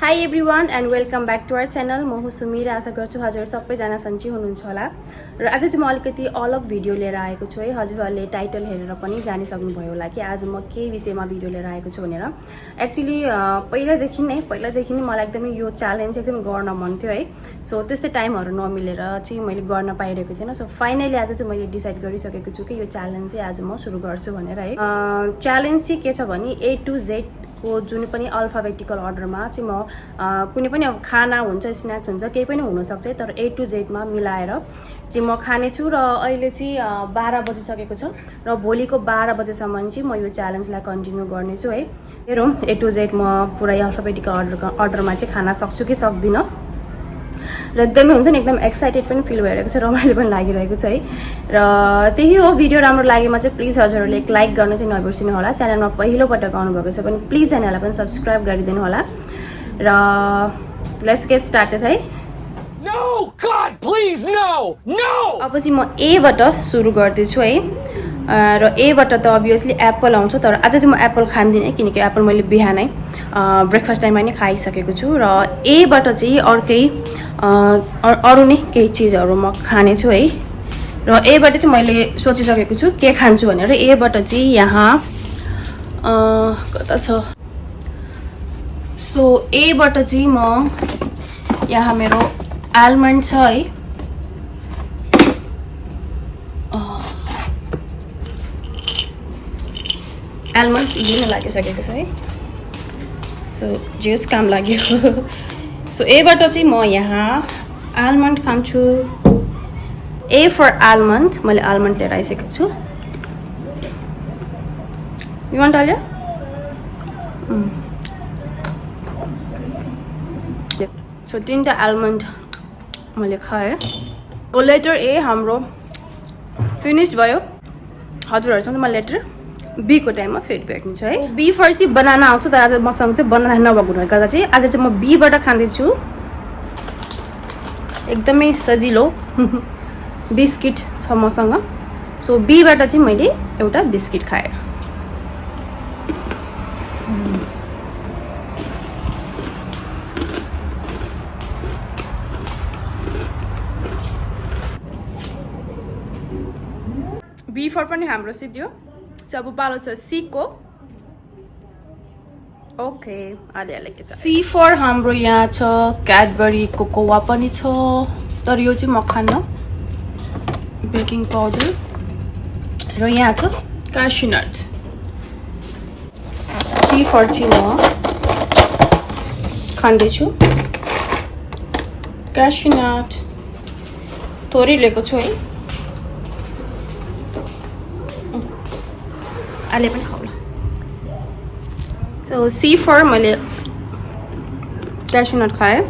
High everyone and welcome back to our channel. म हुँ सुमिर। आशा गर्छु हजुर सबैजना सन्चै हुनुहुन्छ होला र आज चाहिँ म अलिकति अलग भिडियो लिएर आएको छु है। हजुरहरूले टाइटल हेरेर पनि जानिसक्नुभयो होला कि आज म के विषयमा भिडियो लिएर आएको छु भनेर। एक्चुअली पहिलादेखि नै मलाई एकदमै यो च्यालेन्ज एकदम गर्न मन थियो है। सो त्यस्तै टाइमहरू नमिलेर चाहिँ मैले गर्न पाइरहेको थिएन। सो फाइनली आज चाहिँ मैले डिसाइड गरिसकेको छु कि यो च्यालेन्ज चाहिँ आज म सुरु गर्छु भनेर है। च्यालेन्ज चाहिँ के छ भने A to Z को जुन पनि अल्फाबेटिकल अर्डरमा चाहिँ म कुनै पनि अब खाना हुन्छ, स्न्याक्स हुन्छ, केही पनि हुनसक्छ तर A to Z मा मिलाएर चाहिँ म खानेछु। र अहिले चाहिँ 12 बजिसकेको छ र भोलिको 12 बजेसम्म चाहिँ म यो च्यालेन्जलाई कन्टिन्यू गर्नेछु है। हेरौँ A to Z म पुरै अल्फाबेटिकल अर्डरमा चाहिँ खाना सक्छु कि सक्दिनँ र एकदमै हुन्छ नि एकदम एक्साइटेड पनि फिल भइरहेको छ, रमाइलो पनि लागिरहेको छ है। र त्यही हो, भिडियो राम्रो लागेमा चाहिँ प्लिज हजुरहरूले एक लाइक गर्न चाहिँ नबिर्सिनु होला। च्यानलमा पहिलोपटक आउनुभएको छ भने प्लिज च्यानललाई पनि सब्सक्राइब गरिदिनु होला र लेट्स गेट स्टार्टेड है। No! God, please, no! No! अब चाहिँ म A बाट सुरु गर्दैछु है। र A बाट त अभियसली एप्पल आउँछ, तर आज चाहिँ म एप्पल खान्दिनँ किनकि एप्पल मैले बिहानै ब्रेकफास्ट टाइममा नै खाइसकेको छु। र A बाट चाहिँ अरू नै केही चिजहरू म खानेछु है। र A बाट चाहिँ मैले सोचिसकेको छु के खान्छु भनेर। A बाट चाहिँ यहाँ कता छ, सो A बाट चाहिँ म यहाँ मेरो आलमन्ड छ है। आलमन्ड्स लिन लागिसकेको छ है। सो जेस काम लाग्यो। सो A बाट चाहिँ म यहाँ आलमन्ड खान्छु। A फर आलमन्ड, मैले आलमन्ड लिएर आइसकेको छु। You want Aliya? सो 3टा आलमन्ड मैले खाएँ। लेटर A हाम्रो फिनिस्ड भयो। हजुरहरूसँग म लेटर B को टाइममा फेरि भेट्नु छ है। B फर चाहिँ बनाना आउँछ, तर आज मसँग चाहिँ बनाना नभएको हुनाले गर्दा चाहिँ आज चाहिँ म B बाट खाँदैछु। एकदमै सजिलो बिस्किट छ मसँग। सो B बाट चाहिँ मैले एउटा बिस्किट खाएँ। B फर पनि हाम्रो सिद्धियो। सो अब पालो छ C को। ओके, आलियाले के छ? C फर हाम्रो यहाँ छ क्याडबरी कोकोवा पनि छ, तर यो चाहिँ म खान्न। बेकिङ पाउडर र यहाँ छ क्यास्यु नट। C फर चाहिँ म खाँदैछु क्यास्यु नट। थोरै लिएको छु है। आले पनि खाउला। सो C फर मैले क्यास्यु नट खाएँ।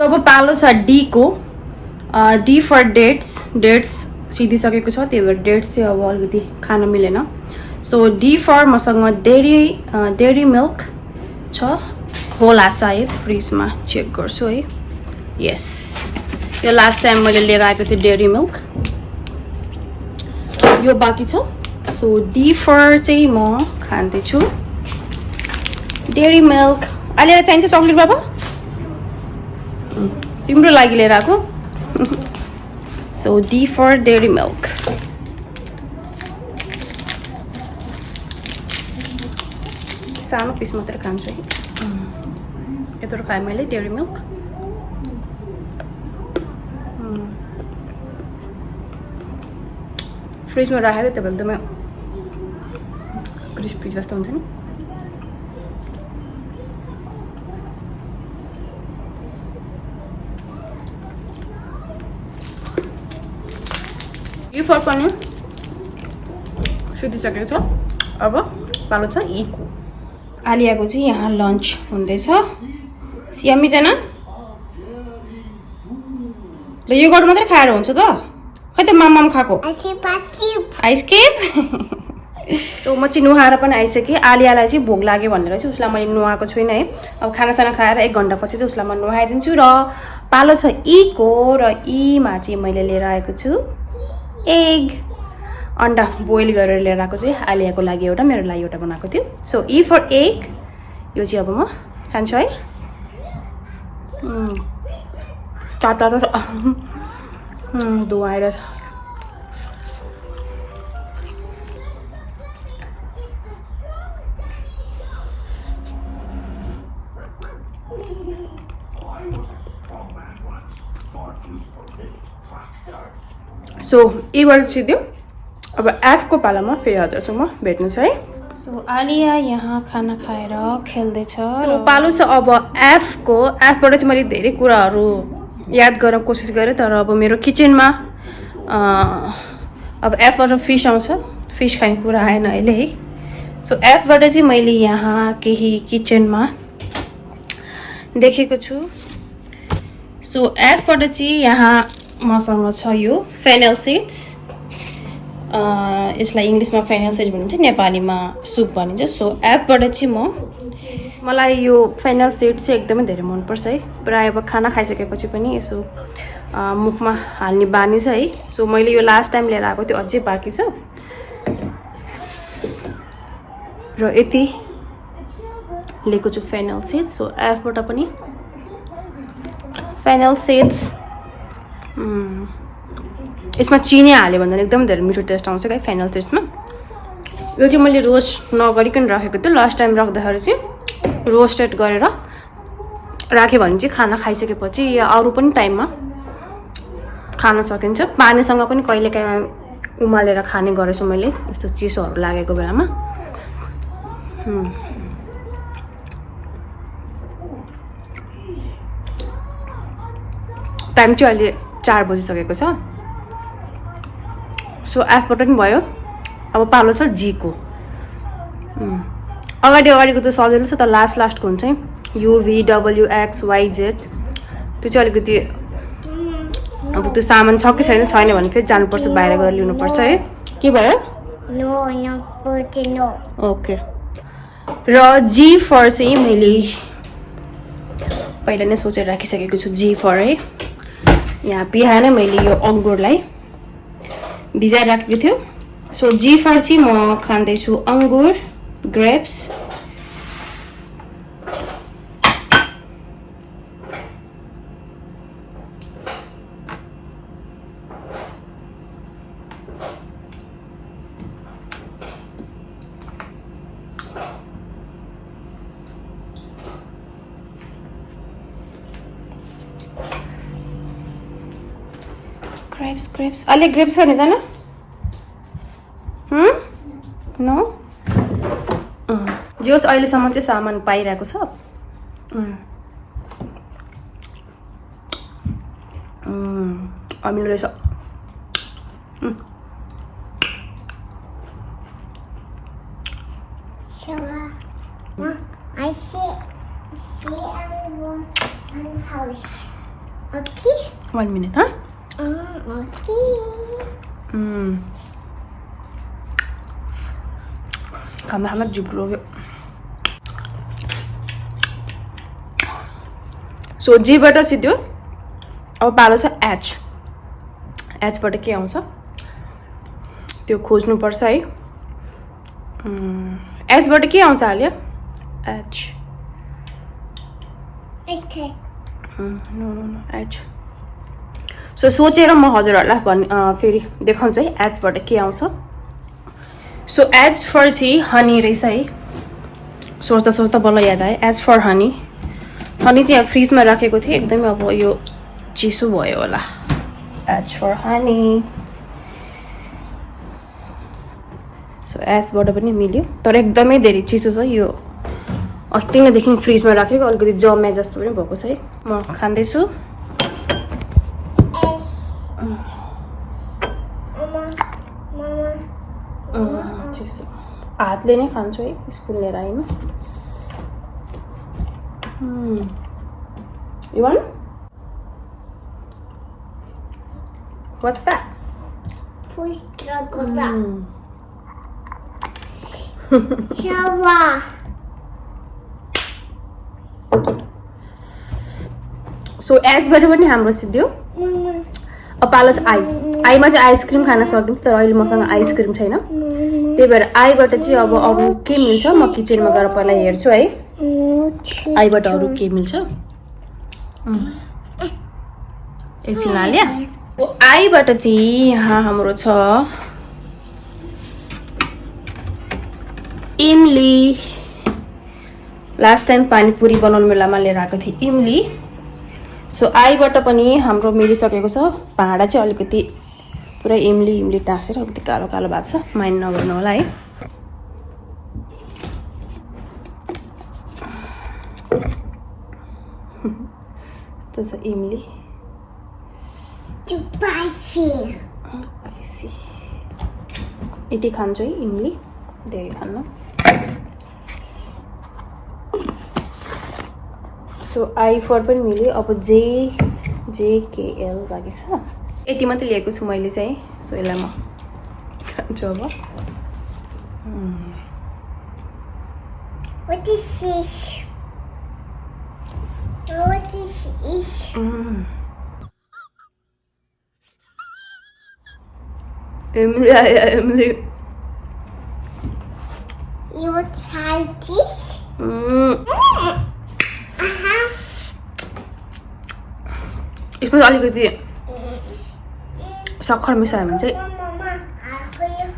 अब पालो छ D को। D फर डेट्स सिधिसकेको छ, त्यही भएर डेट्स चाहिँ अब अलिकति खान मिलेन। सो D फर मसँग डेरी मिल्क छ होला, सायद फ्रिजमा चेक गर्छु है। यस, यो लास्ट टाइम मैले लिएर आएको थिएँ डेरी मिल्क, यो बाँकी छ। सो D फर चाहिँ म खाँदैछु डेरी मिल्क। अहिले चाहिन्छ चक्लेट बाबा? तिम्रो लागि लिएर आएको। So D for dairy milk. सानो पिस मात्रै खान्छु है। यत्रो खाएँ मैले डेरी मिल्क। फ्रिजमा राखेको त्यो एकदमै क्रिस्पी जस्तो हुन्छ नि। E फर पनि सुतिसकेको छ। अब पालो छ E को। आलियाको चाहिँ यहाँ लन्च हुँदैछ। यम्मी छैन? ल यो गर्नु मात्रै खाएर हुन्छ त? खै त माम खाएको आइसक्रिम। सो म चाहिँ नुहाएर पनि आइसकेँ। आलियालाई चाहिँ भोक लाग्यो भनेर चाहिँ उसलाई मैले नुहाएको छुइनँ है। अब खानासाना खाएर 1 घन्टा पछि चाहिँ उसलाई म नुहाइदिन्छु। र पालो छ E को, र E मा चाहिँ मैले लिएर आएको छु एग अन्डा बोइल गरेर लिएर आएको चाहिँ आलियाको लागि एउटा मेरो लागि एउटा बनाएको थियो सो ई फर एग यो चाहिँ अब म खान्छु है तातो तातो धुवाएर सो यीबाट सिध्यो अब एफको पालामा फेरि हजुरसँग भेट्नु छ है सो आलिया यहाँ खाना खाएर खेल्दैछ सो पालो छ अब एफबाट चाहिँ मैले धेरै कुराहरू याद गर्न कोसिस गरेँ तर अब मेरो किचनमा अब एफबाट फिस आउँछ फिस खाने कुरा आएन अहिले है सो एफबाट चाहिँ मैले यहाँ केही किचनमा देखेको छु सो एफबाट चाहिँ यहाँ मसँग छ यो फेनल सिड्स यसलाई इङ्ग्लिसमा फेनल सिड्स भनिन्छ नेपालीमा सुप भनिन्छ सो एफबाट चाहिँ मलाई यो फेनल सिड्स चाहिँ एकदमै धेरै मनपर्छ है प्रायः अब खाना खाइसकेपछि पनि यसो मुखमा हाल्ने बानी छ है सो मैले यो लास्ट टाइम लिएर आएको थियो अझै बाँकी छ र यति लिएको छु फेनल सिड्स सो एफबाट पनि फेनल सिड्स यसमा चिनी हाल्यो भने एकदम धेरै मिठो टेस्ट आउँछ क्या फेनल सिड्समा यो चाहिँ मैले रोस्ट नगरिकन राखेको थियो लास्ट टाइम राख्दाखेरि चाहिँ रोस्टेड गरेर राख्यो भने चाहिँ खाना खाइसकेपछि या अरू पनि टाइममा खान सकिन्छ पानीसँग पनि कहिलेकाहीँ उमालेर खाने गरेछु मैले यस्तो चिसोहरू लागेको बेलामा टाइम चाहिँ अहिले 4 बजिसकेको छ सो एफबाट पनि भयो अब पालो छ जीको अगाडिको त सजिलो छ तर लास्टको हुन्छ है UVWXYZ त्यो चाहिँ अलिकति अब त्यो सामान छ कि छैन भने फेरि जानुपर्छ बाहिर गएर लिनुपर्छ है के भयो ओके र जी फर चाहिँ मैले पहिला नै सोचेर राखिसकेको छु जी फर है यहाँ बिहानै मैले यो अङ्गुरलाई भिजाएर राखेको थियो सो जी फर चाहिँ म खाँदैछु अङ्गुर ग्रेप्स ग्रेप्स अलि ग्रेप्स खाने जान नो जे होस् अहिलेसम्म चाहिँ सामान पाइरहेको छ अमिलो रहेछ I see one house. Okay? 1 minute, huh? Okay. खाना जिब्रो रोग्यो सो जीबाट सिध्यो अब पालो छ एचबाट के आउँछ त्यो खोज्नुपर्छ है एचबाट के आउँछ हाल्यो एच नो एच सो सोचेर म हजुरहरूलाई फेरि देखाउँछु है एचबाट के आउँछ सो एच फर चाहिँ हनी रहेछ है सोच्दा बल्ल याद आयो एच फर हनी चाहिँ यहाँ फ्रिजमा राखेको थिएँ एकदमै अब यो चिसो भयो होला एच फर हनी सो एचबाट पनि मिल्यो तर एकदमै धेरै चिसो छ यो अस्ति नैदेखि फ्रिजमा राखेको अलिकति जम्या जस्तो पनि भएको छ है म खाँदैछु हातले नै खान्छु है स्पुन लिएर आइन You want? What's that? Shower. So as बाट पनि हाम्रो सिध्यो अब पालो चाहिँ आई आईमा चाहिँ आइसक्रिम खान सक्दिनँ तर अहिले मसँग आइसक्रिम छैन त्यही भएर आईबाट चाहिँ अब अरू के मिल्छ म किचनमा गएर पहिला हेर्छु है आईबाट अरू के मिल्छ एकछिन हाल्यो आईबाट चाहिँ यहाँ हाम्रो छ इमली लास्ट टाइम पानीपुरी बनाउनु बेलामा लिएर आएको थिएँ इमली सो आईबाट पनि हाम्रो मिलिसकेको छ भाँडा चाहिँ अलिकति पुरै इमली टाँसेर अलिकति कालो कालो भएको छ माइन्ड नगर्नु होला है यस्तो छ इमली यति खान्छु है इमली धेरै खान्न सो आई फर पनि मिल्यो अब JKL बाँकी छ यति मात्रै लिएको छु मैले चाहिँ सो यसलाई म खान्छु अब What is this? What is this? Emily. You will try this? यसमा अलिकति सक्खर मिसायो भने चाहिँ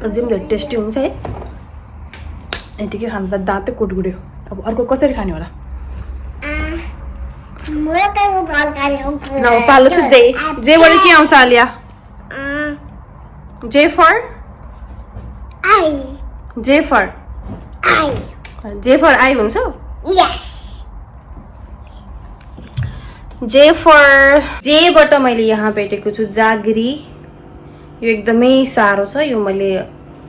एकदम धेरै टेस्टी हुन्छ है यतिकै खानु त दाँतै कुटकुट्यो अब अर्को कसरी खाने होला न पालो छ जेबाट के आउँछ आलिया J for I हुन्छ Yes. J बाट मैले यहाँ भेटेको छु जागरी यो एकदमै सारो छ यो मैले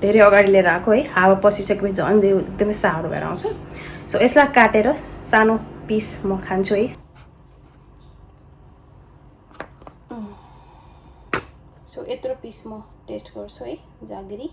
धेरै अगाडि लिएर आएको है हावा पसिसकेपछि झन् एकदमै सारो भएर आउँछ सो यसलाई काटेर सानो पिस म खान्छु है सो यत्रो पिस म टेस्ट गर्छु है जागरी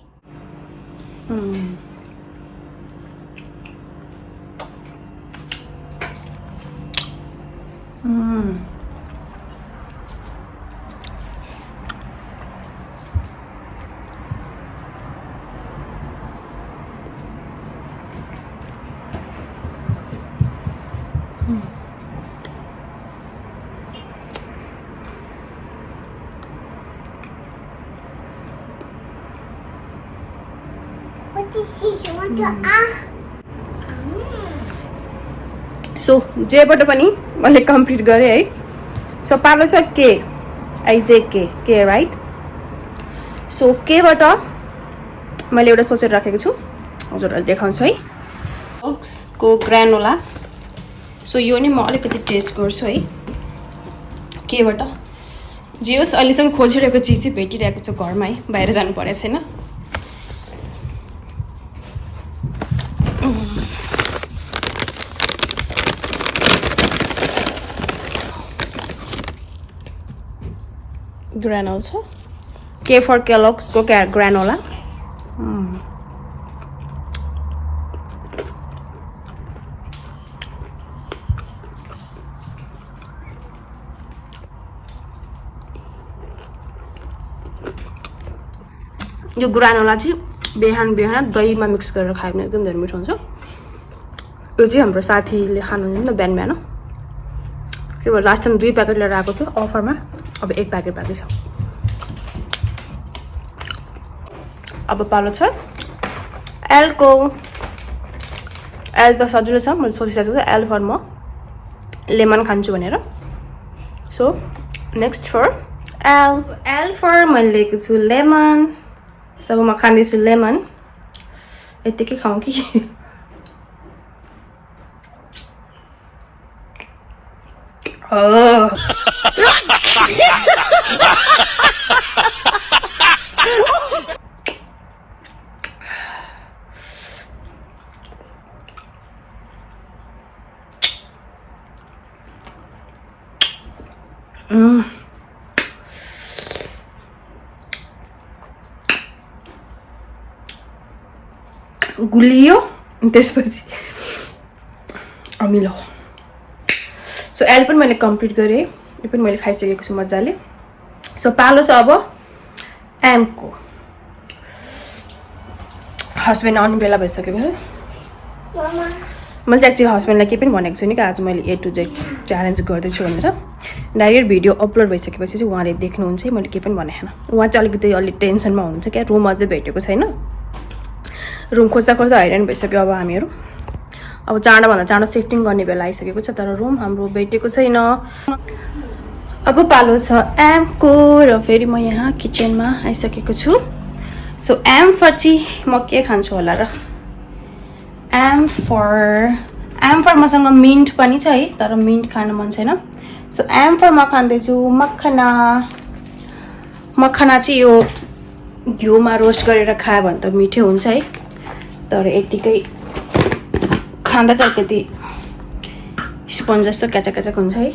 What is this? What the so जेबाट पनि मैले कम्प्लिट गरेँ है सो पालो छ के के राइट सो केबाट मैले एउटा सोचेर राखेको छु हजुरहरूलाई देखाउँछु है ओक्सको ग्रानोला सो यो नि म अलिकति टेस्ट गर्छु है केबाट जे होस् अहिलेसम्म खोजिरहेको चिज चाहिँ भेटिरहेको छ घरमा है बाहिर जानु परेको छैन ग्रानोला छ के फर केलॉग्सको ग्रानोला यो ग्रानोला चाहिँ बिहान दहीमा मिक्स गरेर खायो भने एकदम धेरै मिठो हुन्छ यो चाहिँ हाम्रो साथीले खानुहुन्छ नि बिहान के भयो लास्ट टाइम 2 प्याकेट लिएर आएको थियो अफरमा अब 1 प्याकेट बाँकी छ अब पालो छ एलको एल त सजिलो छ मैले सोचिसकेको छु एल फर म लेमन खान्छु भनेर so next for L for मैले लिएको छु लेमन सब म खाँदैछु लेमन यतिकै खाउँ कि गुलियो त्यसपछि अमिलो सो एल पनि मैले कम्प्लिट गरेँ यो पनि मैले खाइसकेको छु मजाले सो पालो छ अब एमको हस्बेन्ड आउने बेला भइसकेको छ Mama. मैले चाहिँ एक्चुअली हस्बेन्डलाई केही पनि भनेको छुइनँ कि आज मैले A to Z च्यालेन्ज गर्दैछु भनेर डाइरेक्ट भिडियो अपलोड भइसकेपछि चाहिँ उहाँले देख्नुहुन्छ मैले केही पनि भनेको छैन उहाँ चाहिँ अलिक टेन्सनमा हुनुहुन्छ क्या रुम अझै भेटेको छैन रुम खोज्दा खोज्दा हैरान भइसक्यो अब हामीहरू अब चाँडोभन्दा चाँडो सिफ्टिङ गर्ने बेला आइसकेको छ तर रुम हाम्रो भेटेको छैन अब पालो छ एमको र फेरि म यहाँ किचनमा आइसकेको छु सो एम पछि म के खान्छु होला र एम फर मसँग मिन्ट पनि छ है तर मिन्ट खानु मन छैन सो एम फर म खाँदैछु मखना चाहिँ यो घिउमा रोस्ट गरेर खायो भने त मिठै हुन्छ है तर यतिकै खाँदा चाहिँ त्यति स्पन्ज जस्तो क्याचक हुन्छ है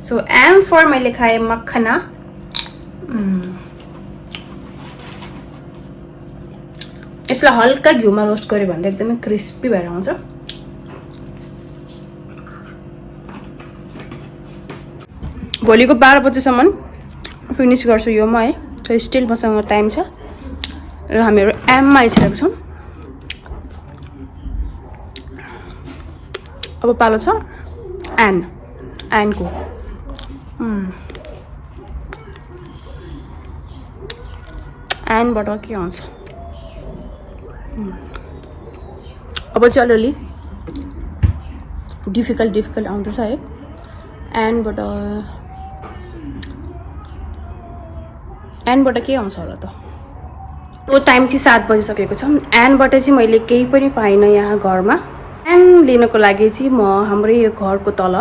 सो एम फर मैले खाएँ मखना यसलाई हल्का घिउमा रोस्ट गऱ्यो भने एकदमै क्रिस्पी भएर आउँछ भोलिको 12 बजेसम्म फिनिस गर्छु यो म है सो स्टिल मसँग टाइम छ र हामीहरू एममा आइसकेको छौँ अब पालो छ एनको एनबाट के आउँछ अब चाहिँ अलिअलि डिफिकल्ट आउँदैछ है एनबाट के आउँछ होला त ओ टाइम चाहिँ 7 बजिसकेको छ एनबाट चाहिँ मैले केही पनि पाइनँ यहाँ घरमा एन लिनको लागि चाहिँ म हाम्रै यो घरको तल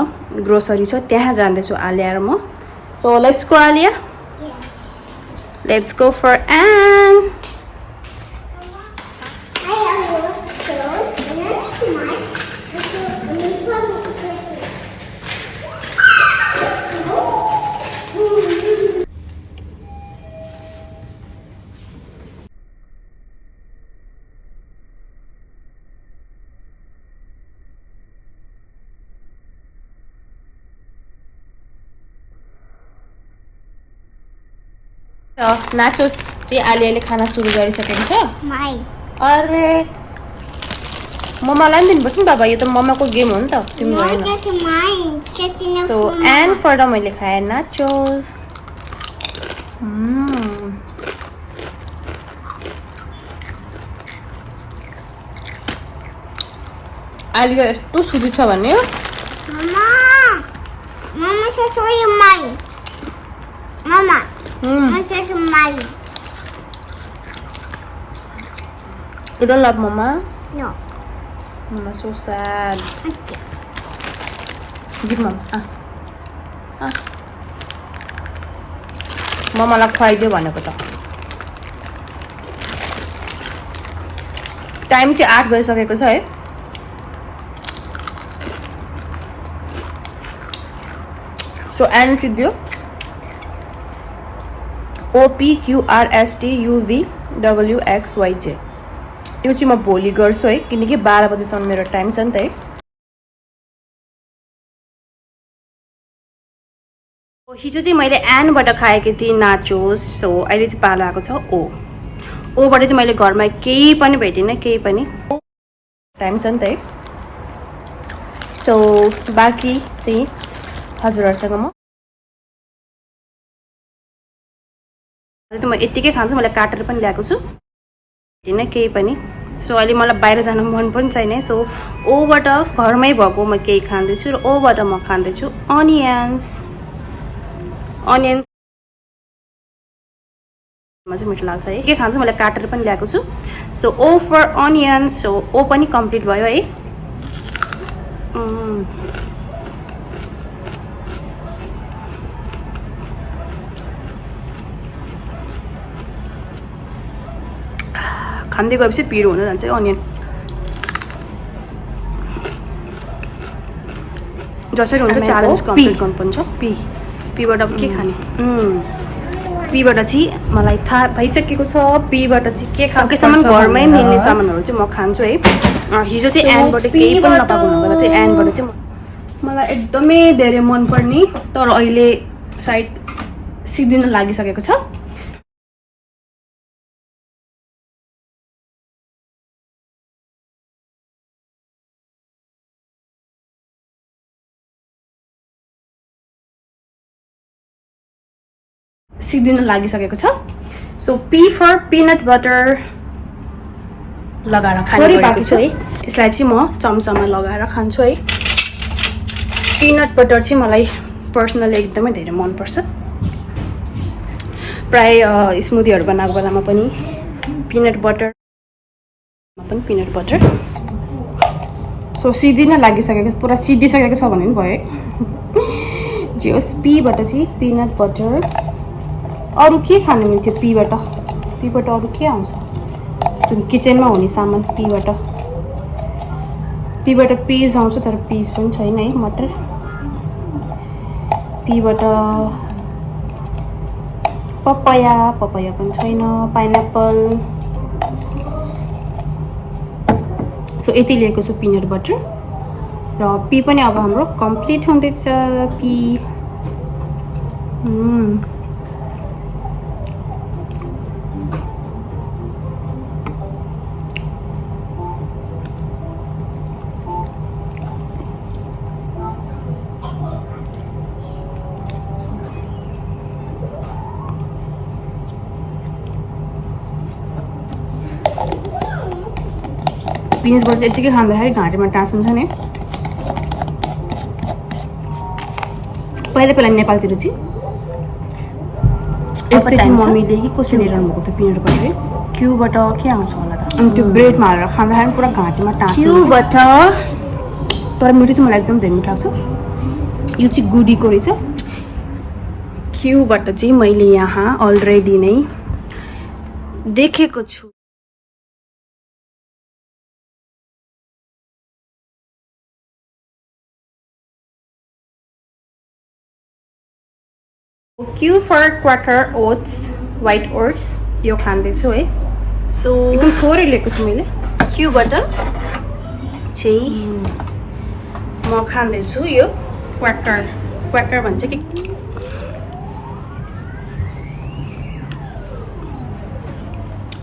ग्रोसरी छ त्यहाँ जाँदैछु आलिया र म so let's go Alia let's go for N nachos चाहिँ आलियाले खाना सुरु गरिसकेको छ Mine. अरे मम्मालाई पनि दिनुपर्छ नि बाबा यो त मम्माको गेम हो नि त तिमी No, भएन that's mine. Just enough so for and Mama. For मैले खाएँ नाचोस आलिया यस्तो सुधी छ भने Mama. Mama says only mine. Mama. Mama says mine. You don't love mama? No. Mama so sad. Okay. Give mama. मम्मालाई खुवाइदियो भनेको त time चाहिँ 8 बजिसकेको छ है सो एन्ड सिद्धियो OPQRSTUVWXYJ यो चाहिँ म भोलि गर्छु है किनकि 12 बजेसम्म मेरो टाइम छ नि त है हिजो चाहिँ मैले एनबाट खाएकी थिएँ नाचोस सो अहिले चाहिँ पालो आएको छ ओबाट चाहिँ मैले घरमा केही पनि भेटिनँ केही पनि टाइम छ नि त है सो बाँकी चाहिँ हजुरहरूसँग म यतिकै खान्छु मलाई काटेर पनि ल्याएको छु होइन केही पनि सो अहिले मलाई बाहिर जानु मन पनि छैन सो ओबाट घरमै भएको म केही खाँदैछु र ओबाट म खाँदैछु अनियन्स चाहिँ मिठो लाग्छ है के खान्छु मलाई काटेर पनि ल्याएको छु so O for onions so O पनि कम्प्लिट भयो है खाँदै गएपछि पिरो हुन जान्छ अनियन जसरी हुन्छ च्यालेन्ज कम्प्लिट गर्नुपर्ने छ पीबाट अब के खाने पीबाट चाहिँ मलाई थाहा भइसकेको छ पीबाट चाहिँ के सकेसम्म घरमै मिल्ने सामानहरू चाहिँ म खान्छु है हिजो चाहिँ एनबाट केही पनि नपाएको हुँदा चाहिँ एनबाट चाहिँ मलाई एकदमै धेरै मनपर्ने तर अहिले सायद सिद्धिन लागिसकेको छ सिक्दिन लागिसकेको छ so P for peanut butter लगाएर खाने गरेको छु है यसलाई चाहिँ म चम्चामा लगाएर खान्छु है पिनट बटर चाहिँ मलाई पर्सनली एकदमै धेरै मनपर्छ प्राय स्मुदीहरू बनाएको बेलामा पनि पिनट बटर सो सिद्धिन लागिसकेको पुरा सिद्धिसकेको छ भने पनि भयो जे होस् पीबाट चाहिँ पिनट बटर अरू के खानु मिल्थ्यो पीबाट अरू के आउँछ जुन किचनमा हुने सामान पीबाट पिज आउँछ तर पिज पनि छैन है मटर पीबाट पपाया पनि छैन पाइनएप्पल सो यति लिएको छु पिनट बटर र पी पनि अब हाम्रो कम्प्लिट हुँदैछ पी पिनट बटर यतिकै खाँदाखेरि घाँटीमा टाँसिन्छ नि पहिला नेपालतिर चाहिँ एकचोटि मम्मीले कि कसले लिइरहनु भएको थियो पिनट बटर क्युबाट के आउँछ होला त अनि त्यो ब्रेडमा हालेर खाँदाखेरि पुरा घाँटीमा टाँसिन्छ क्युबाट तर मिठो चाहिँ मलाई एकदम धेरै मिठो लाग्छ यो चाहिँ गुडीको रहेछ क्युबाट चाहिँ मैले यहाँ अलरेडी नै देखेको छु Q for Quaker oats white oats यो खाँदैछु है सो एकदम थोरै लिएको छु मैले क्यूबाट चाहिँ म खाँदैछु यो क्वाकर भन्छ कि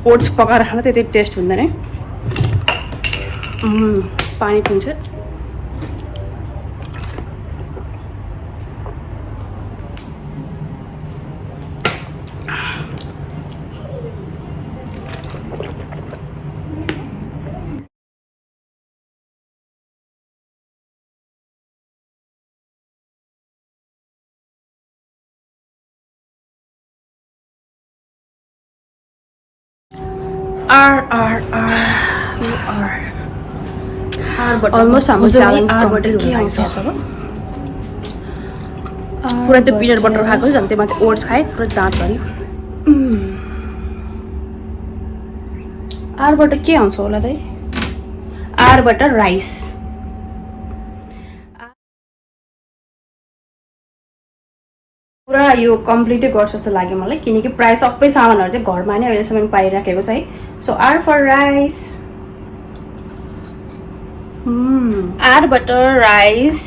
ओट्स पकाएर खाँदा त्यति टेस्ट हुँदैन पानी पिन्छ अलमोस्ट हाम्रो च्यालेन्ज के आउँछ पुरा त्यो पिनट बटर खाएको झन् त्यो माथि ओट्स खाएँ पुरा दाँतभरि आरबाट के आउँछ होला दाइ आरबाट राइस पुरा यो कम्प्लिटै गर्छ जस्तो लाग्यो मलाई किनकि प्राय सबै सामानहरू चाहिँ घरमा नै अहिलेसम्म पाइराखेको छ है सो आर फर राइस आरबाट राइस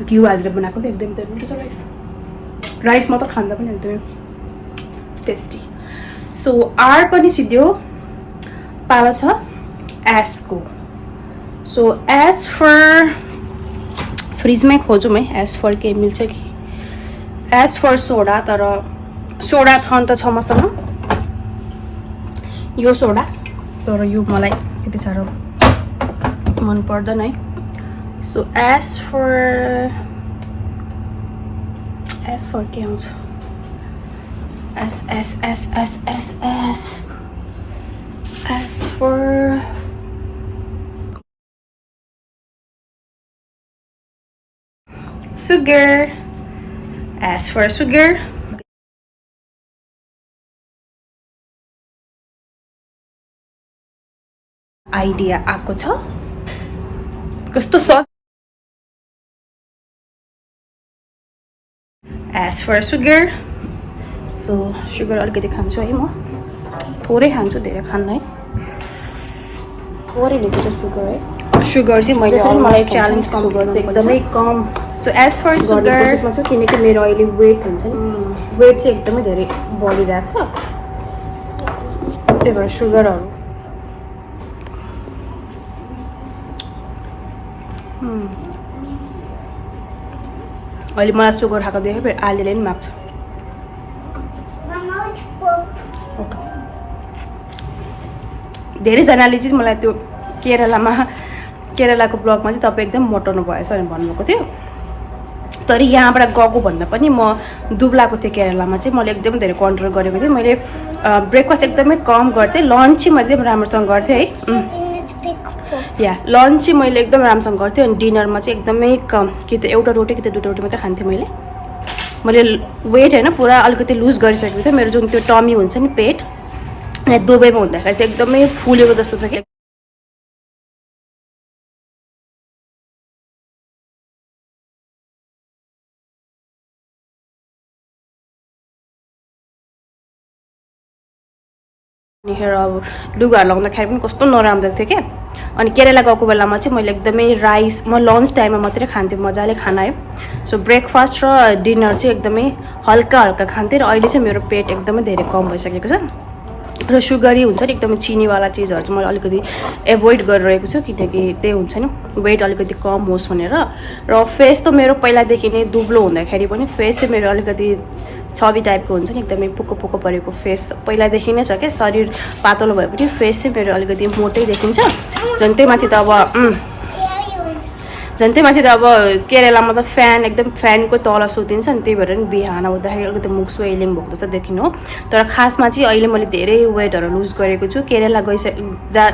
घिउ हालेर बनाएको त एकदमै मिठो छ राइस मात्र खाँदा पनि एकदमै टेस्टी सो आर पनि सिद्धो पालो छ एसको सो एस फर फ्रिजमै खोजौँ है एस फर के मिल्छ कि एस फर सोडा तर सोडा छन् त छ मसँग यो सोडा तर यो मलाई त्यति साह्रो मन पर्दैन है सो एस फर के आउँछ S for sugar as for sugar idea आएको छ कस्तो सस as for sugar so sugar अलिकति खान्छु है म थोरै खान्छु धेरै खान्न है थोरै लिएको छ सुगर है सुगर चाहिँ मैले मलाई च्यालेन्ज सुगर चाहिँ एकदमै कम सो एज फर सुगर प्रोसेसमा छु किनकि मेरो अहिले वेट हुन्छ नि वेट चाहिँ एकदमै धेरै बढिरहेछ त्यही भएर सुगरहरू अहिले मलाई सुगर खाएको देखेँ फेरि आलीले पनि माग्छ Mama, what's pork? ओके धेरैजनाले चाहिँ मलाई त्यो केरलाको ब्लगमा चाहिँ तपाईँ एकदम मोटाउनु भएछ भनेर भन्नुभएको थियो तर यहाँबाट गएको भन्दा पनि म दुब्लाको थिएँ केरलामा चाहिँ मैले एकदम धेरै कन्ट्रोल गरेको थिएँ मैले ब्रेकफास्ट एकदमै कम गर्थेँ लन्च चाहिँ मैले एकदम राम्रोसँग गर्थेँ है Sitting in big pork. या लन्च चाहिँ मैले एकदम राम्रोसँग गर्थेँ अनि डिनरमा चाहिँ एकदमै कम कि त एउटा रोटी कि त दुईवटा रोटी मात्रै खान्थेँ मैले वेट होइन पुरा अलिकति लुज गरिसकेको थिएँ मेरो जुन त्यो टमी हुन्छ नि पेट यहाँ दुबईमा हुँदाखेरि चाहिँ एकदमै फुलेको जस्तो छ कि अनिखेर अब लुगाहरू लगाउँदाखेरि पनि कस्तो नराम्रो थियो क्या अनि केरला गएको बेलामा चाहिँ मैले एकदमै राइस म लन्च टाइममा मात्रै खान्थेँ मजाले खाना है सो ब्रेकफास्ट र डिनर चाहिँ एकदमै हल्का हल्का खान्थेँ र अहिले चाहिँ मेरो पेट एकदमै धेरै कम भइसकेको छ र सुगरी हुन्छ नि एकदमै चिनीवाला चिजहरू चाहिँ मैले अलिकति एभोइड गरिरहेको छु किनकि त्यही हुन्छ नि वेट अलिकति कम होस् भनेर र फेस त मेरो पहिलादेखि नै दुब्लो हुँदाखेरि पनि फेस चाहिँ मेरो अलिकति छवि टाइपको हुन्छ नि एकदमै पुक्को पुक्को परेको फेस पहिलादेखि नै छ क्या शरीर पातलो भए पनि फेस चाहिँ मेरो अलिकति मोटै देखिन्छ झन् त्यही माथि त अब झन् त्यही माथि त अब केरलामा त फ्यान एकदम फ्यानको तल सुतिन्छ नि त्यही भएर नि बिहान उठ्दाखेरि अलिकति मुख स्वेलिङ भएको जस्तो देखिनु हो तर खासमा चाहिँ अहिले मैले धेरै वेटहरू लुज गरेको छु केरला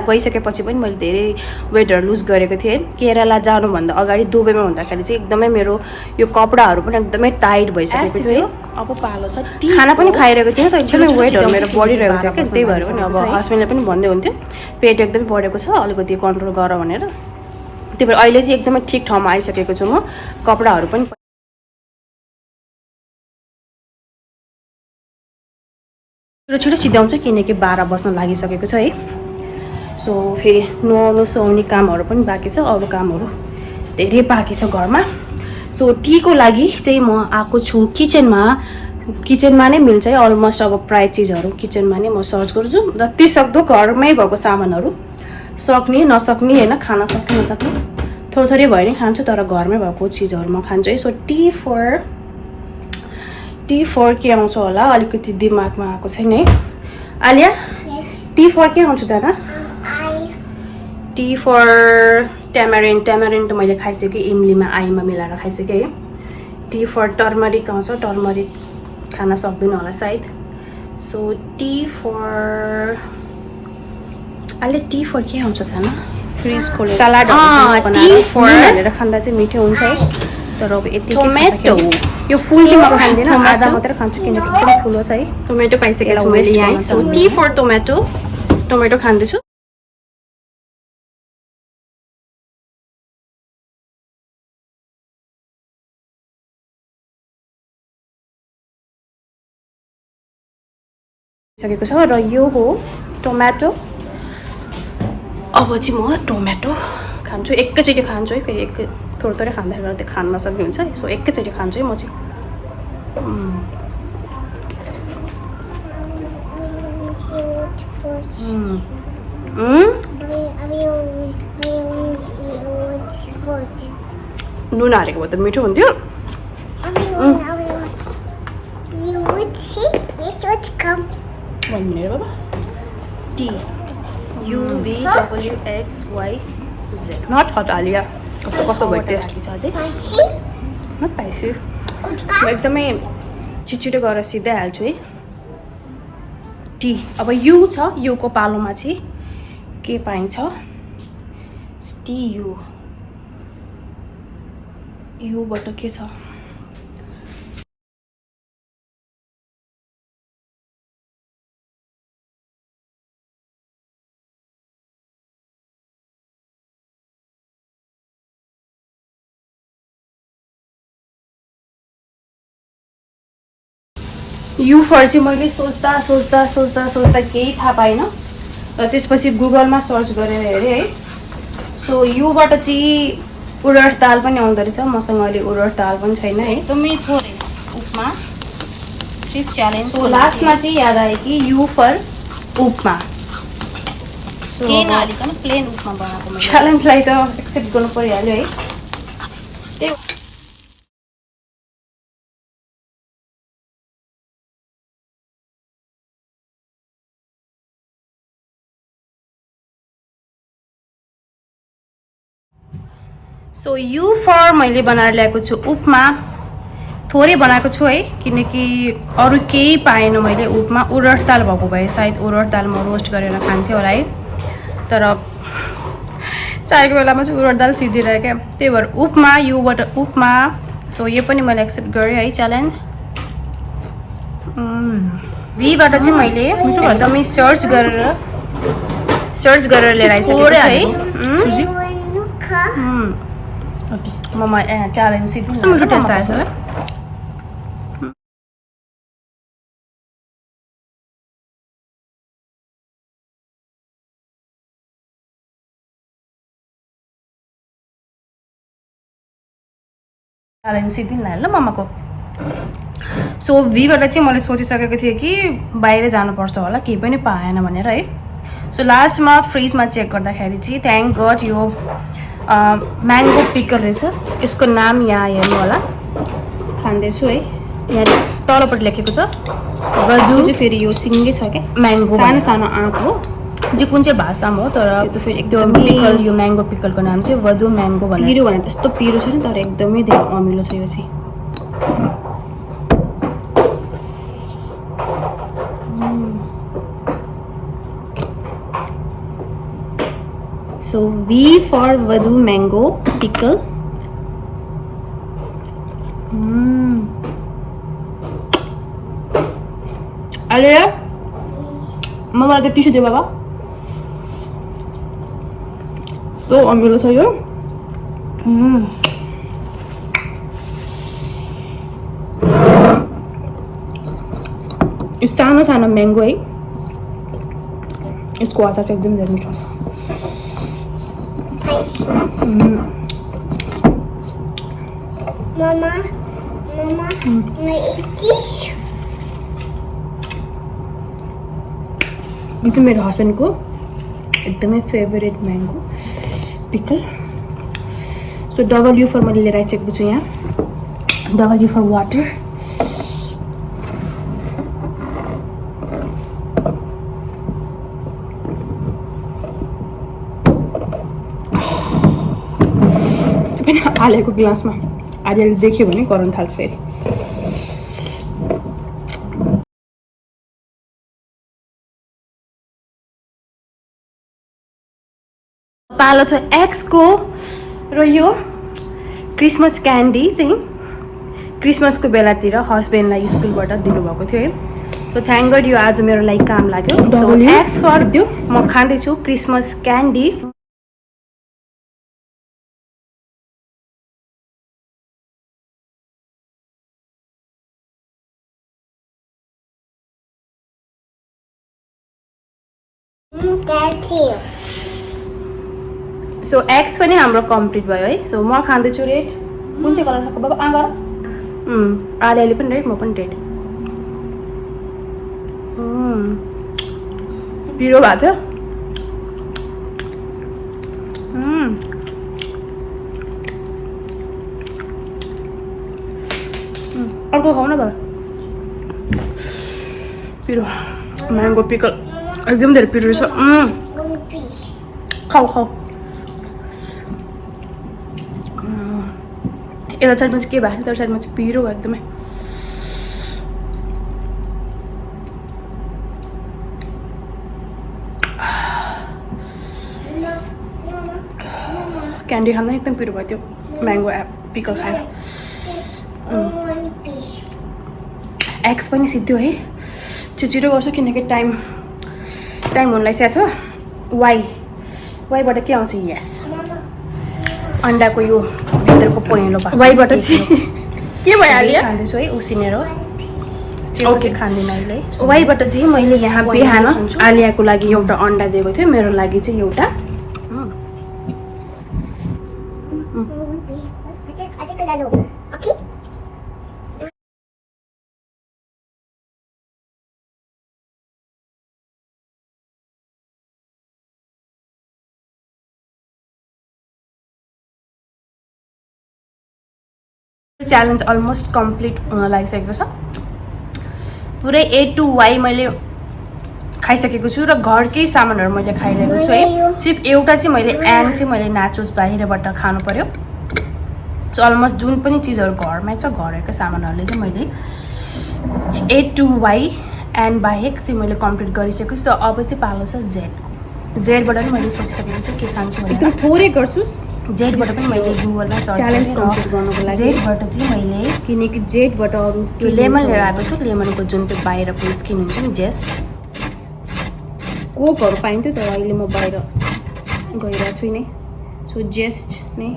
गइसकेपछि पनि मैले धेरै वेटहरू लुज गरेको थिएँ केरला जानुभन्दा अगाडि दुबईमा हुँदाखेरि चाहिँ एकदमै मेरो यो कपडाहरू पनि एकदमै टाइट भइसकेको थियो अब पालो छ खाना पनि खाइरहेको थिएँ त एकदमै वेटहरू मेरो बढिरहेको थियो क्या त्यही भएर पनि अब हस्बेन्डले पनि भन्दै हुन्थ्यो पेट एकदमै बढेको छ अलिकति कन्ट्रोल गर भनेर त्यही भएर अहिले चाहिँ एकदमै ठिक ठाउँमा आइसकेको छु म कपडाहरू पनि छिटो सिध्याउँछु किनकि 12 बज्न लागिसकेको छ है सो फेरि नुहाउनु सुहाउने कामहरू पनि बाँकी छ अरू कामहरू धेरै बाँकी छ घरमा सो टीको लागि चाहिँ म आएको छु किचनमा नै मिल्छ है अलमोस्ट अब प्राय चिजहरू किचनमा नै म सर्च गर्छु जति सक्दो घरमै भएको सामानहरू सक्ने नसक्ने होइन खान सक्ने नसक्ने थोरै थोरै भए नि खान्छु तर घरमै भएको चिजहरू म खान्छु है सो टी फर के आउँछ होला अलिकति दिमागमा आएको छैन है आलिया टी फर के आउँछ जाना टी फर ट्यामारिन त मैले खाइसकेँ इमलीमा आईमा मिलाएर खाइसकेँ है टी फर टर्मरिक आउँछ टर्मरिक खान सक्दैन होला सायद सो टी फर अहिले टी फर के आउँछ जाना फ्रिज खोलेर सलाडहरू हालेर खाँदा चाहिँ मिठो हुन्छ है तर अब यति टोमेटो यो फुल चाहिँ म खाँदिनँ आधा मात्रै खान्छु किनकि एकदम ठुलो छ है टोमेटो पाइसकेको छु मैले यहाँ सो टी फर टोमेटो खाँदैछु सकेको छ र यो हो टोमेटो अब चाहिँ म टोमेटो खान्छु एकैचोटि खान्छु है फेरि थोरै थोरै खाँदाखेरि त्यो खान नसक्ने हुन्छ है सो एकैचोटि खान्छु है म चाहिँ नुन हालेको भए त मिठो हुन्थ्यो भन्नु बाबा टी UVWXYZ नट हट हालिया कस्तो भयो टेस्ट छ अझै नट पाइसु म एकदमै छिटो गरेर सिधै हाल्छु है टी अब यु छ युको पालोमा चाहिँ के पाइन्छ टी युबाट के छ यु फर चाहिँ मैले सोच्दा केही थाहा पाइनँ र त्यसपछि गुगलमा सर्च गरेर हेरेँ है सो युबाट चाहिँ उडद दाल पनि आउँदो रहेछ मसँग अहिले उडद दाल पनि छैन है एकदमै थोरै उपमा सिर्फ च्यालेन्ज सो लास्टमा चाहिँ याद आयो कि यु फर उपमा केही नहालिकन प्लेन उपमा बनाएको मैले च्यालेन्जलाई त एक्सेप्ट गर्नु परिहाल्यो है त्यही सो यो फर मैले बनाएर ल्याएको छु उपमा थोरै बनाएको छु है किनकि अरू केही पाएन मैले उपमा उरड दाल भएको भए सायद उरड दाल म रोस्ट गरेर खान्थेँ होला है तर चाहेको बेलामा चाहिँ उरड दाल सिद्धिरहेको क्या त्यही भएर उपमा योबाट उपमा सो यो पनि मैले एक्सेप्ट गरेँ है च्यालेन्ज वीबाट चाहिँ मैले एकदमै सर्च गरेर लिएर आइसकेको छु है सुजी ममा च्यालेन्ज सिद्धि कस्तो मिठो टेस्ट आएछ है च्यालेन्ज सिद्धि ल मम्माको सो वीबाट चाहिँ मैले सोचिसकेको थिएँ कि बाहिर जानुपर्छ होला केही पनि पाएन भनेर है सो लास्टमा फ्रिजमा चेक गर्दाखेरि चाहिँ थ्याङ्क गड यो म्याङ्गो पिकल रहेछ यसको नाम यहाँ हेर्नु होला खाँदैछु है यहाँ तलपट्टि लेखेको छ वजु चाहिँ फेरि यो सिङ्गै छ क्या म्याङ्गो सानो सानो आँप हो चाहिँ कुन चाहिँ भाषामा हो तर एकदम पिकल यो म्याङ्गो पिकलको नाम चाहिँ वधु म्याङ्गो भनेर पिरो भने त्यस्तो पिरो छैन तर एकदमै धेरै अमिलो छ यो चाहिँ So V for Vadhu mango pickle. अरे मम्मा के टिस्यु दे बाबा तो अमिलो छ यो सानो सानो म्याङ्गो है यसको अचार चाहिँ एकदम धेरै मिठो छ Mama, my tissue. यो चाहिँ मेरो हस्बेन्डको एकदमै favourite mango pickle so double for मैले लिएर आइसकेको छु यहाँ डबल फर वाटर हालेको ग्लासमा आलिअलि देख्यो भने कराउन थाल्छ फेरि पालो छ एक्सको र यो क्रिसमस क्यान्डी चाहिँ क्रिसमसको बेलातिर हस्बेन्डलाई स्कुलबाट दिनुभएको थियो है सो थ्याङ्क गड यो आज मेरो लागि काम लाग्यो सो एक्स फर त्यो म खाँदैछु Christmas candy That's you. So x पनि हाम्रो कम्प्लिट भयो है सो म खाँदैछु रेड कुन चाहिँ कलर खाएको बाबा गर आलिआली पनि रेड म पनि रेड पिरो भएको थियो अर्को खाऊ न बाबा पिरो म्याङ्गो पिकल एकदम धेरै पिरो रहेछ खाऊ खाऊ एउटा साइडमा चाहिँ के भएको त्यो साइडमा चाहिँ पिरो भयो एकदमै क्यान्डी खाँदा एकदम पिरो भयो त्यो म्याङ्गो पिकल खाएर एक्स पनि सिद्धो है छिटो गर्छु किनकि टाइम हुनलाई चाहिँ छ वाइबाट के आउँछ यस अन्डाको यो भित्रको पहेँलो वाइबाट चाहिँ के भइहाल्यो खाँदैछु है उसिनेर ओके खाँदिनँ अहिले वाइबाट चाहिँ मैले यहाँ बिहान आलियाको लागि एउटा अन्डा दिएको थिएँ मेरो लागि चाहिँ एउटा Okay? च्यालेन्ज अलमोस्ट कम्प्लिट हुन लागिसकेको छ पुरै A to Y मैले खाइसकेको छु र घरकै सामानहरू मैले खाइरहेको छु है सिर्फ एउटा चाहिँ मैले एन्ड चाहिँ मैले नाचोस बाहिरबाट खानु पर्यो सो अलमोस्ट जुन पनि चिजहरू घरमै छ घरहरूकै सामानहरूले चाहिँ मैले A to Y एन्ड बाहेक चाहिँ मैले कम्प्लिट गरिसकेको छु। त अब चाहिँ पालो छ जेडको। जेडबाट पनि मैले सोचिसकेको छु के खान्छु भनेर। थोरै गर्छु जेडबाट पनि मैले गुगलमा सर्च च्यालेन्ज कम्प्लिट गर्नको लागि। जेडबाट चाहिँ मैले किनकि जेडबाट अरू त्यो लेमन लिएर आएको छु। लेमनको जुन त्यो बाहिरको स्किन हुन्छ नि जेस्ट कोकहरू पाइन्थ्यो तर अहिले म बाहिर गइरहेको छु नै। सो जेस्ट नै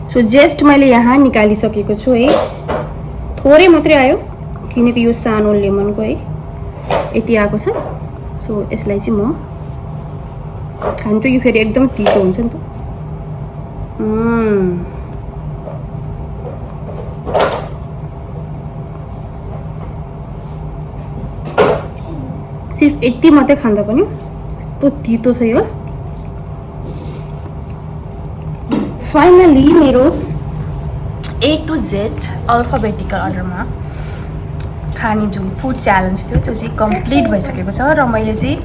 सो जेस्ट मैले यहाँ निकालिसकेको छु है। थोरै मात्रै आयो किनकि यो सानो लेमनको है यति आएको छ। सो यसलाई चाहिँ म खान्छु। यो फेरि एकदम तितो हुन्छ नि त। सिर्फ यति मात्रै खाँदा पनि यस्तो तितो छ यो। फाइनली मेरो A to Z अल्फाबेटिकल अर्डरमा खाने जुन फुड च्यालेन्ज थियो त्यो चाहिँ कम्प्लिट भइसकेको छ र मैले चाहिँ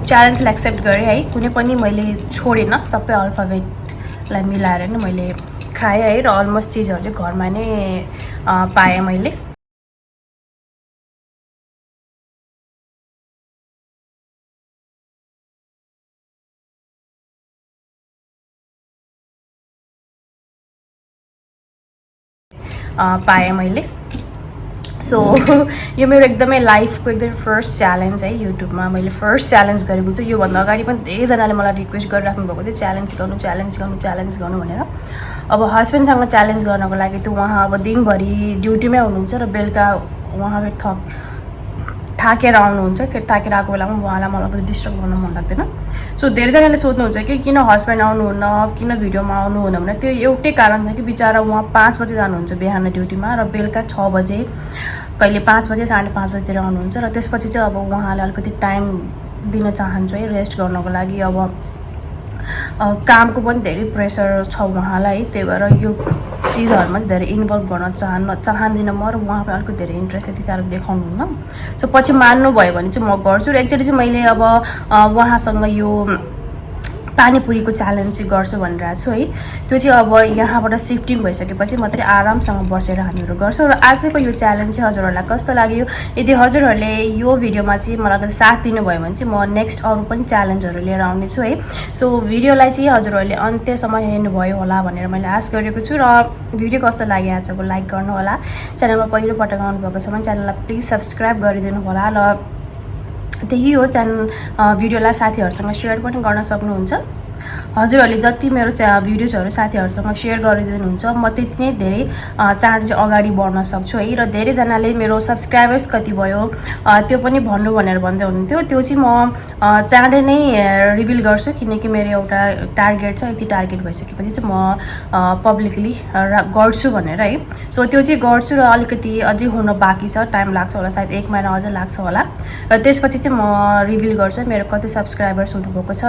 च्यालेन्जलाई एक्सेप्ट गरेँ है। कुनै पनि मैले छोडेन, सबै अल्फाबेटलाई मिलाएर नै मैले खाएँ है। र अलमोस्ट चिजहरू चाहिँ घरमा नै पाएँ मैले। पाएँ मैले। सो यो मेरो एकदमै लाइफको एकदमै फर्स्ट च्यालेन्ज है। युट्युबमा मैले फर्स्ट च्यालेन्ज गरेको छु। योभन्दा अगाडि पनि धेरैजनाले मलाई रिक्वेस्ट गरिराख्नु भएको थियो च्यालेन्ज गर्नु भनेर। अब हस्बेन्डसँग च्यालेन्ज गर्नको लागि त उहाँ अब दिनभरि ड्युटीमै हुनुहुन्छ र बेलुका उहाँ फेरि थाकेर आउनुहुन्छ। फेरि थाकेर आएको बेलामा उहाँलाई मलाई डिस्टर्ब गर्न मन लाग्दैन। सो धेरैजनाले सोध्नुहुन्छ कि किन हस्बेन्ड आउनुहुन्न, किन भिडियोमा आउनुहुन्न भने त्यो एउटै कारण छ कि बिचरा उहाँ 5 बजे जानुहुन्छ बिहान ड्युटीमा र बेलुका 6 बजे, कहिले 5 बजे 5:30 बजेतिर आउनुहुन्छ। र त्यसपछि चाहिँ अब उहाँलाई अलिकति टाइम दिन चाहन्छु है रेस्ट गर्नको लागि। अब कामको पनि धेरै प्रेसर छ उहाँलाई, त्यही भएर यो चिजहरूमा चाहिँ धेरै इन्भल्भ गर्न चाहँदिनँ म। र उहाँ पनि अलिकति धेरै इन्ट्रेस्ट त्यति साह्रो देखाउनुहुन्न। सो पछि मान्नुभयो भने चाहिँ म गर्छु। र एकचोटि चाहिँ मैले अब उहाँसँग यो पानीपुरीको च्यालेन्ज चाहिँ गर्छु भनिरहेको छु है। त्यो चाहिँ अब यहाँबाट सिफ्टिङ भइसकेपछि मात्रै आरामसँग बसेर हामीहरू गर्छौँ। र आजको यो च्यालेन्ज चाहिँ हजुरहरूलाई कस्तो लाग्यो? यदि हजुरहरूले यो भिडियोमा चाहिँ मलाई साथ दिनुभयो भने चाहिँ म नेक्स्ट अरू पनि च्यालेन्जहरू लिएर आउने छु है। सो भिडियोलाई चाहिँ हजुरहरूले अन्त्यसम्म हेर्नुभयो होला भनेर मैले आश गरेको छु। र भिडियो कस्तो लाग्यो आजको लाइक गर्नु होला। च्यानलमा पहिलोपटक आउनुभएको छ भने च्यानललाई प्लिज सब्सक्राइब गरिदिनु होला। र त्यही हो, भिडियोलाई साथीहरूसँग सेयर पनि गर्न सक्नुहुन्छ। हजुरहरूले जति मेरो भिडियोजहरू साथीहरूसँग सेयर गरिदिनुहुन्छ म त्यति नै धेरै चाँडो चाहिँ अगाडि बढ्न सक्छु है। र धेरैजनाले मेरो सब्सक्राइबर्स कति भयो त्यो पनि भन्नु भनेर भन्दै हुनुहुन्थ्यो। त्यो चाहिँ म चाँडै नै रिभिल गर्छु किनकि मेरो एउटा टार्गेट छ। यति टार्गेट भइसकेपछि चाहिँ म पब्लिकली गर्छु भनेर है। सो त्यो चाहिँ गर्छु र अलिकति अझै हुन बाँकी छ, टाइम लाग्छ होला, सायद 1 महिना अझै लाग्छ होला। र त्यसपछि चाहिँ म रिभिल गर्छु मेरो कति सब्सक्राइबर्स हुनुभएको छ।